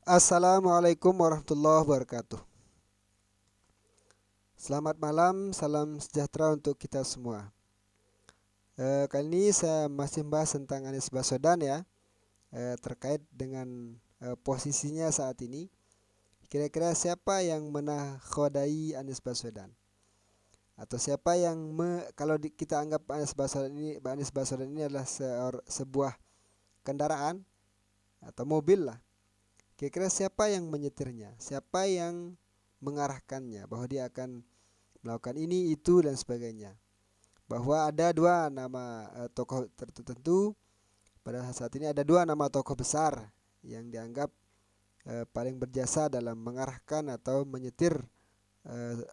Assalamualaikum warahmatullahi wabarakatuh. Selamat malam, salam sejahtera untuk kita semua. Kali ini saya masih membahas tentang Anies Baswedan ya, terkait dengan posisinya saat ini. Kira-kira siapa yang menakodai Anies Baswedan? Atau siapa yang kalau kita anggap Anies Baswedan ini adalah sebuah kendaraan atau mobil lah. Kira-kira siapa yang menyetirnya? Siapa yang mengarahkannya bahwa dia akan melakukan ini, itu, dan sebagainya. Bahwa ada dua nama tokoh tertentu. Pada saat ini ada dua nama tokoh besar yang dianggap paling berjasa dalam mengarahkan atau menyetir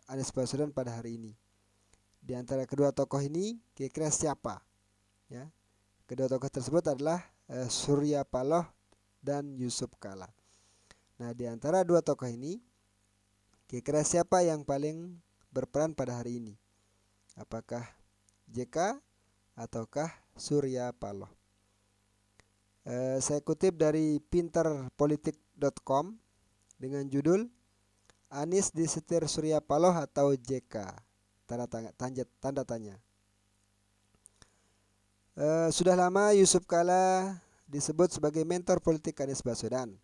Anies Baswedan pada hari ini. Di antara kedua tokoh ini, kira-kira siapa? Ya, kedua tokoh tersebut adalah Surya Paloh dan Yusuf Kala. Nah, di antara dua tokoh ini, kira-kira siapa yang paling berperan pada hari ini? Apakah JK ataukah Surya Paloh? Saya kutip dari pinterpolitik.com dengan judul Anies disetir Surya Paloh atau JK? Tanda tanya. Sudah lama Yusuf Kala disebut sebagai mentor politik Anies Baswedan.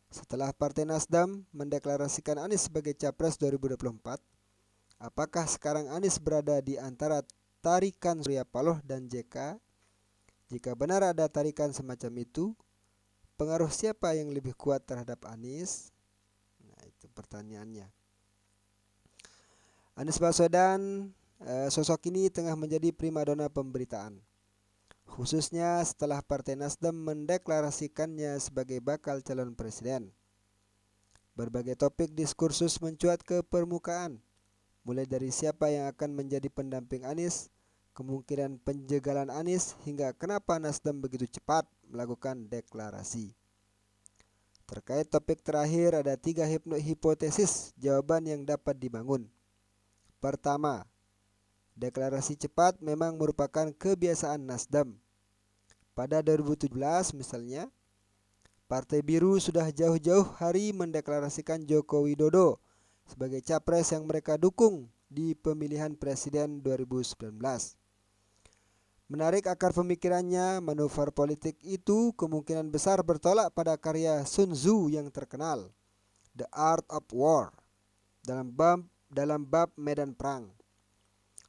Setelah Partai Nasdem mendeklarasikan Anies sebagai Capres 2024, apakah sekarang Anies berada di antara tarikan Surya Paloh dan JK? Jika benar ada tarikan semacam itu, pengaruh siapa yang lebih kuat terhadap Anies? Nah, itu pertanyaannya. Anies Baswedan, sosok ini tengah menjadi primadona pemberitaan, khususnya setelah Partai Nasdem mendeklarasikannya sebagai bakal calon presiden. Berbagai topik diskursus mencuat ke permukaan, mulai dari siapa yang akan menjadi pendamping Anies, kemungkinan penjagalan Anies, hingga kenapa Nasdem begitu cepat melakukan deklarasi. Terkait topik terakhir ada 3 hipotesis jawaban yang dapat dibangun. Pertama, deklarasi cepat memang merupakan kebiasaan Nasdem. Pada 2017 misalnya, Partai Biru sudah jauh-jauh hari mendeklarasikan Joko Widodo sebagai capres yang mereka dukung di pemilihan presiden 2019. Menarik akar pemikirannya, manuver politik itu kemungkinan besar bertolak pada karya Sun Tzu yang terkenal, The Art of War, dalam bab medan perang.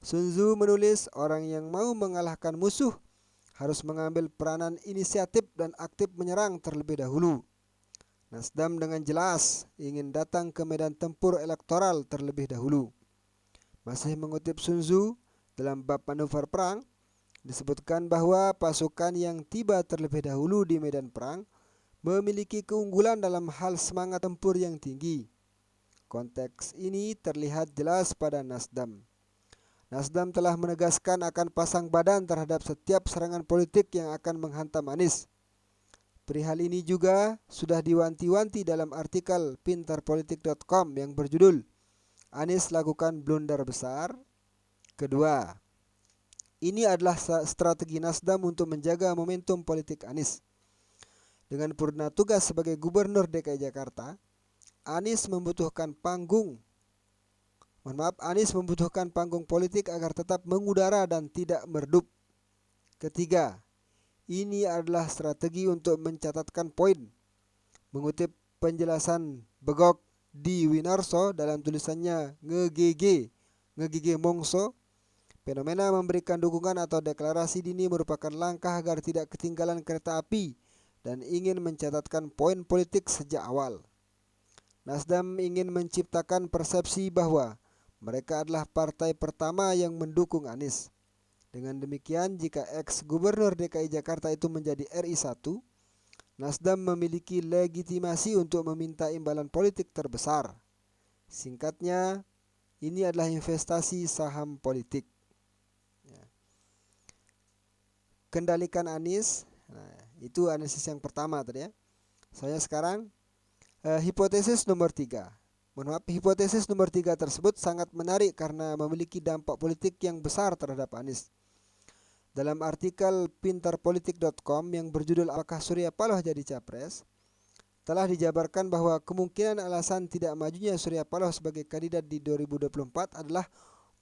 Sun Tzu menulis orang yang mau mengalahkan musuh harus mengambil peranan inisiatif dan aktif menyerang terlebih dahulu. Nasdem dengan jelas ingin datang ke medan tempur elektoral terlebih dahulu. Masih mengutip Sun Tzu, dalam bab manuver perang, disebutkan bahwa pasukan yang tiba terlebih dahulu di medan perang memiliki keunggulan dalam hal semangat tempur yang tinggi. Konteks ini terlihat jelas pada Nasdem. Nasdem telah menegaskan akan pasang badan terhadap setiap serangan politik yang akan menghantam Anies. Perihal ini juga sudah diwanti-wanti dalam artikel pinterpolitik.com yang berjudul Anies lakukan blunder besar. Kedua, ini adalah strategi Nasdem untuk menjaga momentum politik Anies. Dengan purna tugas sebagai Gubernur DKI Jakarta, Anies membutuhkan panggung politik agar tetap mengudara dan tidak meredup. Ketiga, ini adalah strategi untuk mencatatkan poin. Mengutip penjelasan Begok di Winarso dalam tulisannya Ngegege Mongso, fenomena memberikan dukungan atau deklarasi dini merupakan langkah agar tidak ketinggalan kereta api dan ingin mencatatkan poin politik sejak awal. Nasdem ingin menciptakan persepsi bahwa mereka adalah partai pertama yang mendukung Anies. Dengan demikian, jika ex-gubernur DKI Jakarta itu menjadi RI 1, Nasdem memiliki legitimasi untuk meminta imbalan politik terbesar. Singkatnya, ini adalah investasi saham politik. Kendalikan Anies. Nah, itu analisis yang pertama tadi ya. Saya sekarang hipotesis nomor 3. Hipotesis nomor 3 tersebut sangat menarik karena memiliki dampak politik yang besar terhadap Anies. Dalam artikel pinterpolitik.com yang berjudul Apakah Surya Paloh jadi Capres, telah dijabarkan bahwa kemungkinan alasan tidak majunya Surya Paloh sebagai kandidat di 2024 adalah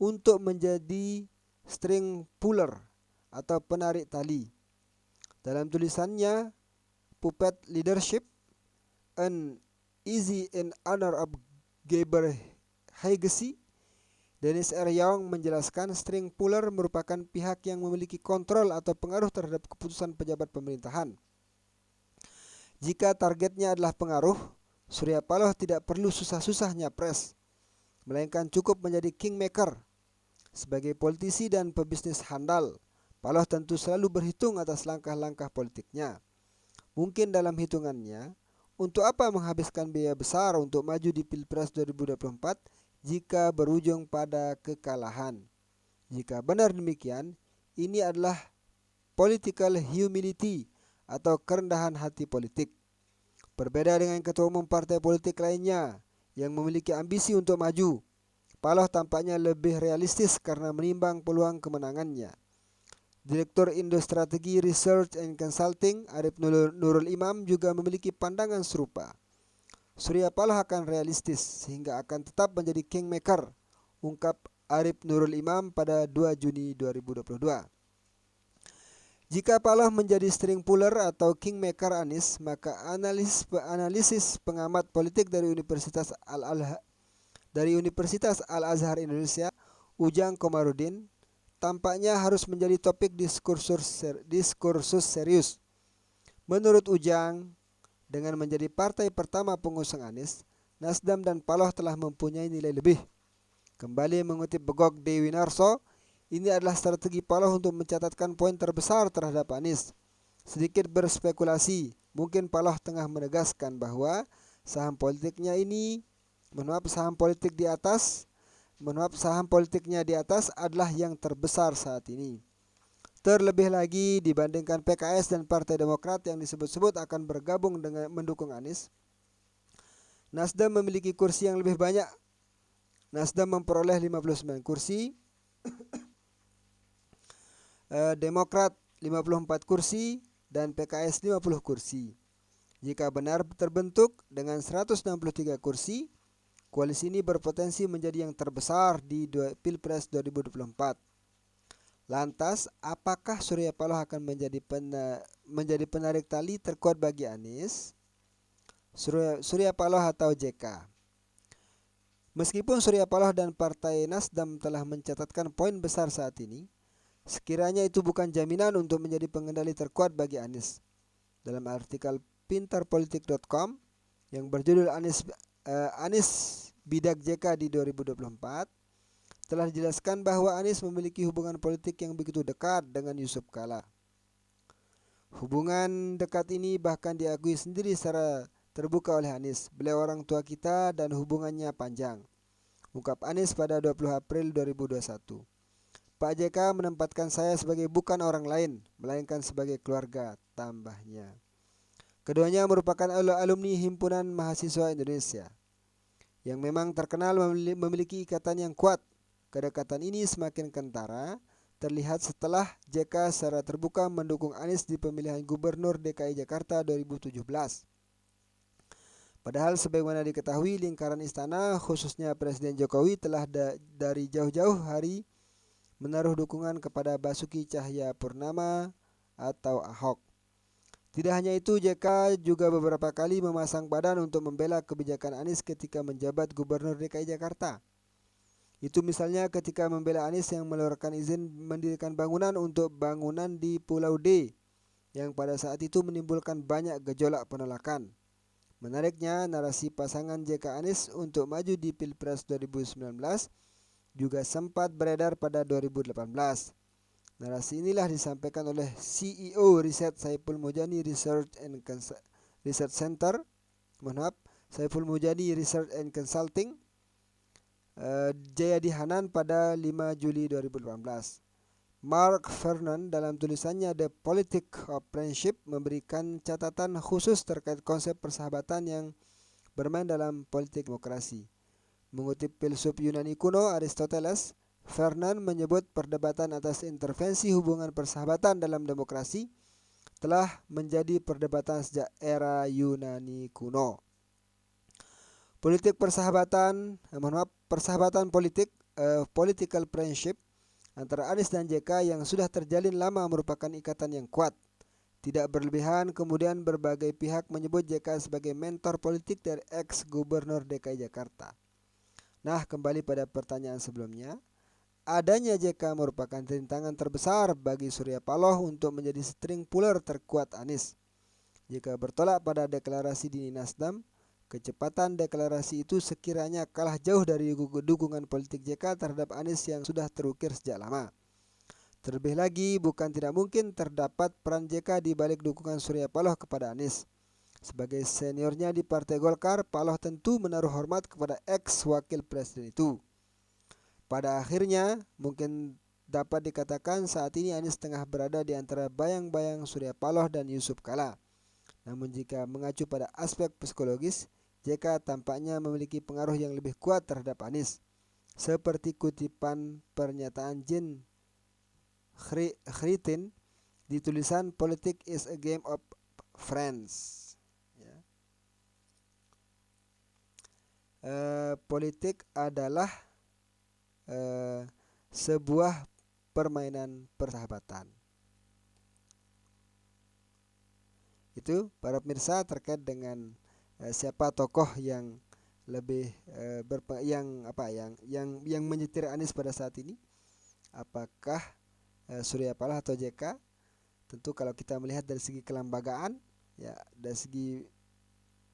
untuk menjadi string puller atau penarik tali. Dalam tulisannya Puppet Leadership, An Easy in Honor of Geber Hegesy, Dennis R. Young menjelaskan string puller merupakan pihak yang memiliki kontrol atau pengaruh terhadap keputusan pejabat pemerintahan. Jika targetnya adalah pengaruh, Surya Paloh tidak perlu susah-susah nyapres, melainkan cukup menjadi kingmaker. Sebagai politisi dan pebisnis handal, Paloh tentu selalu berhitung atas langkah-langkah politiknya. Mungkin dalam hitungannya, untuk apa menghabiskan biaya besar untuk maju di Pilpres 2024 jika berujung pada kekalahan? Jika benar demikian, ini adalah political humility atau kerendahan hati politik. Berbeda dengan ketua umum partai politik lainnya yang memiliki ambisi untuk maju, Paloh tampaknya lebih realistis karena menimbang peluang kemenangannya. Direktur Indo Strategi Research and Consulting Arif Nurul Imam juga memiliki pandangan serupa. Surya Paloh akan realistis sehingga akan tetap menjadi kingmaker, ungkap Arif Nurul Imam pada 2 Juni 2022. Jika Paloh menjadi string puller atau kingmaker Anies, maka analisis pengamat politik dari Universitas Al-Azhar Indonesia, Ujang Komarudin, tampaknya harus menjadi topik diskursus serius. Menurut Ujang, dengan menjadi partai pertama pengusung Anies, Nasdem dan Paloh telah mempunyai nilai lebih. Kembali mengutip Begok Dewi Narso, ini adalah strategi Paloh untuk mencatatkan poin terbesar terhadap Anies. Sedikit berspekulasi, mungkin Paloh tengah menegaskan bahwa saham politiknya di atas adalah yang terbesar saat ini. Terlebih lagi dibandingkan PKS dan Partai Demokrat yang disebut-sebut akan bergabung dengan mendukung Anies, Nasdem memiliki kursi yang lebih banyak. Nasdem memperoleh 59 kursi, Demokrat 54 kursi, dan PKS 50 kursi. Jika benar terbentuk dengan 163 kursi, koalisi ini berpotensi menjadi yang terbesar di Pilpres 2024. Lantas, apakah Surya Paloh akan menjadi penarik tali terkuat bagi Anies? Surya Paloh atau JK? Meskipun Surya Paloh dan Partai Nasdem telah mencatatkan poin besar saat ini, sekiranya itu bukan jaminan untuk menjadi pengendali terkuat bagi Anies. Dalam artikel pintarpolitik.com yang berjudul Anies Bidak JK di 2024, telah dijelaskan bahwa Anies memiliki hubungan politik yang begitu dekat dengan Yusuf Kala. Hubungan dekat ini bahkan diakui sendiri secara terbuka oleh Anies. Beliau orang tua kita dan hubungannya panjang, ungkap Anies pada 20 April 2021. Pak JK menempatkan saya sebagai bukan orang lain, melainkan sebagai keluarga, tambahnya. Keduanya merupakan alumni Himpunan Mahasiswa Indonesia, yang memang terkenal memiliki ikatan yang kuat. Kedekatan ini semakin kentara terlihat setelah JK secara terbuka mendukung Anies di pemilihan Gubernur DKI Jakarta 2017. Padahal sebagaimana diketahui, lingkaran istana khususnya Presiden Jokowi telah dari jauh-jauh hari menaruh dukungan kepada Basuki Cahayapurnama atau Ahok. Tidak hanya itu, JK juga beberapa kali memasang badan untuk membela kebijakan Anies ketika menjabat Gubernur DKI Jakarta. Itu misalnya ketika membela Anies yang mengeluarkan izin mendirikan bangunan untuk bangunan di Pulau D, yang pada saat itu menimbulkan banyak gejolak penolakan. Menariknya, narasi pasangan JK Anies untuk maju di Pilpres 2019 juga sempat beredar pada 2018. Narasi inilah disampaikan oleh CEO Riset Saiful Mujani Research Center, Saiful Mujani Research and Consulting, Jayadi Hanan pada 5 Juli 2018. Mark Vernon dalam tulisannya The Politics of Friendship memberikan catatan khusus terkait konsep persahabatan yang bermain dalam politik demokrasi. Mengutip filsuf Yunani kuno Aristoteles, Vernon menyebut perdebatan atas intervensi hubungan persahabatan dalam demokrasi telah menjadi perdebatan sejak era Yunani kuno. Persahabatan politik, political friendship antara Anies dan JK yang sudah terjalin lama merupakan ikatan yang kuat. Tidak berlebihan, kemudian berbagai pihak menyebut JK sebagai mentor politik dari ex-gubernur DKI Jakarta. Nah, kembali pada pertanyaan sebelumnya, adanya JK merupakan rintangan terbesar bagi Surya Paloh untuk menjadi string puller terkuat Anies. Jika bertolak pada deklarasi dini Nasdem, kecepatan deklarasi itu sekiranya kalah jauh dari dukungan politik JK terhadap Anies yang sudah terukir sejak lama. Terlebih lagi, bukan tidak mungkin terdapat peran JK di balik dukungan Surya Paloh kepada Anies. Sebagai seniornya di Partai Golkar, Paloh tentu menaruh hormat kepada ex-wakil presiden itu. Pada akhirnya, mungkin dapat dikatakan saat ini Anies tengah berada di antara bayang-bayang Surya Paloh dan Yusuf Kala. Namun jika mengacu pada aspek psikologis, JK tampaknya memiliki pengaruh yang lebih kuat terhadap Anies. Seperti kutipan pernyataan Jean Chrétien di tulisan "Politics is a game of friends". Ya. Politik adalah sebuah permainan persahabatan. Itu para pemirsa terkait dengan siapa tokoh yang lebih yang menyetir Anies pada saat ini. Apakah Surya Paloh atau JK? Tentu kalau kita melihat dari segi kelembagaan, ya, dari segi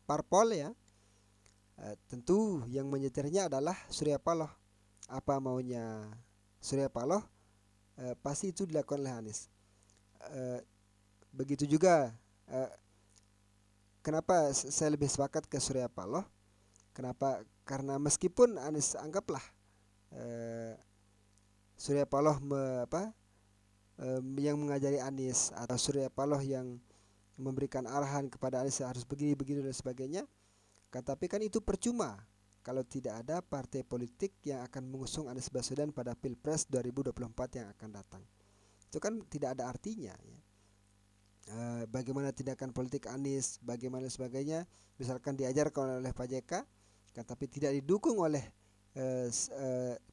parpol, ya, tentu yang menyetirnya adalah Surya Paloh. Apa maunya Surya Paloh, pasti itu dilakukan oleh Anies. Begitu juga kenapa saya lebih sepakat ke Surya Paloh? Kenapa? Karena meskipun Anies anggaplah Surya Paloh yang mengajari Anies, atau Surya Paloh yang memberikan arahan kepada Anies harus begini dan sebagainya, tapi kan itu percuma kalau tidak ada partai politik yang akan mengusung Anies Baswedan pada Pilpres 2024 yang akan datang. Itu kan tidak ada artinya, ya. Bagaimana tindakan politik Anies, bagaimana sebagainya, misalkan diajarkan oleh Pak JK, tapi tidak didukung oleh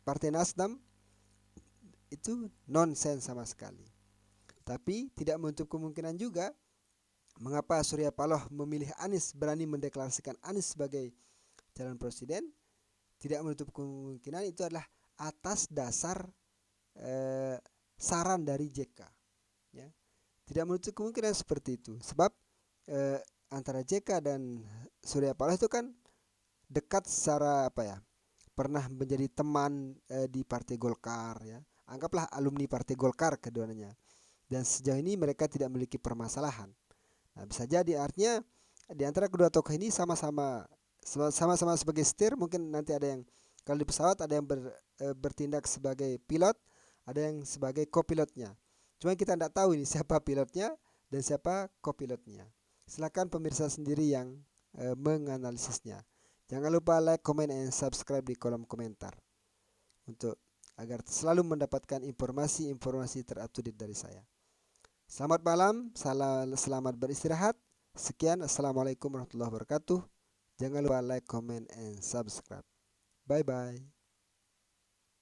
Partai Nasdem, itu nonsens sama sekali. Tapi tidak menutup kemungkinan juga mengapa Surya Paloh memilih Anies, berani mendeklarasikan Anies sebagai calon presiden. Tidak menutup kemungkinan itu adalah atas dasar saran dari JK, ya. Tidak menutup kemungkinan seperti itu, sebab antara JK dan Surya Paloh itu kan dekat secara pernah menjadi teman di Partai Golkar, ya. Anggaplah alumni Partai Golkar keduanya, dan sejauh ini mereka tidak memiliki permasalahan. Nah, bisa jadi artinya di antara kedua tokoh ini sama-sama sebagai setir. Mungkin nanti ada yang, kalau di pesawat ada yang bertindak sebagai pilot, ada yang sebagai kopilotnya. Cuma kita tidak tahu ini siapa pilotnya dan siapa kopilotnya. Silakan pemirsa sendiri yang menganalisisnya. Jangan lupa like, comment, and subscribe di kolom komentar untuk agar selalu mendapatkan informasi terupdate dari saya. Selamat malam, selamat beristirahat. Sekian, assalamualaikum warahmatullahi wabarakatuh. Jangan lupa like, comment, and subscribe. Bye bye.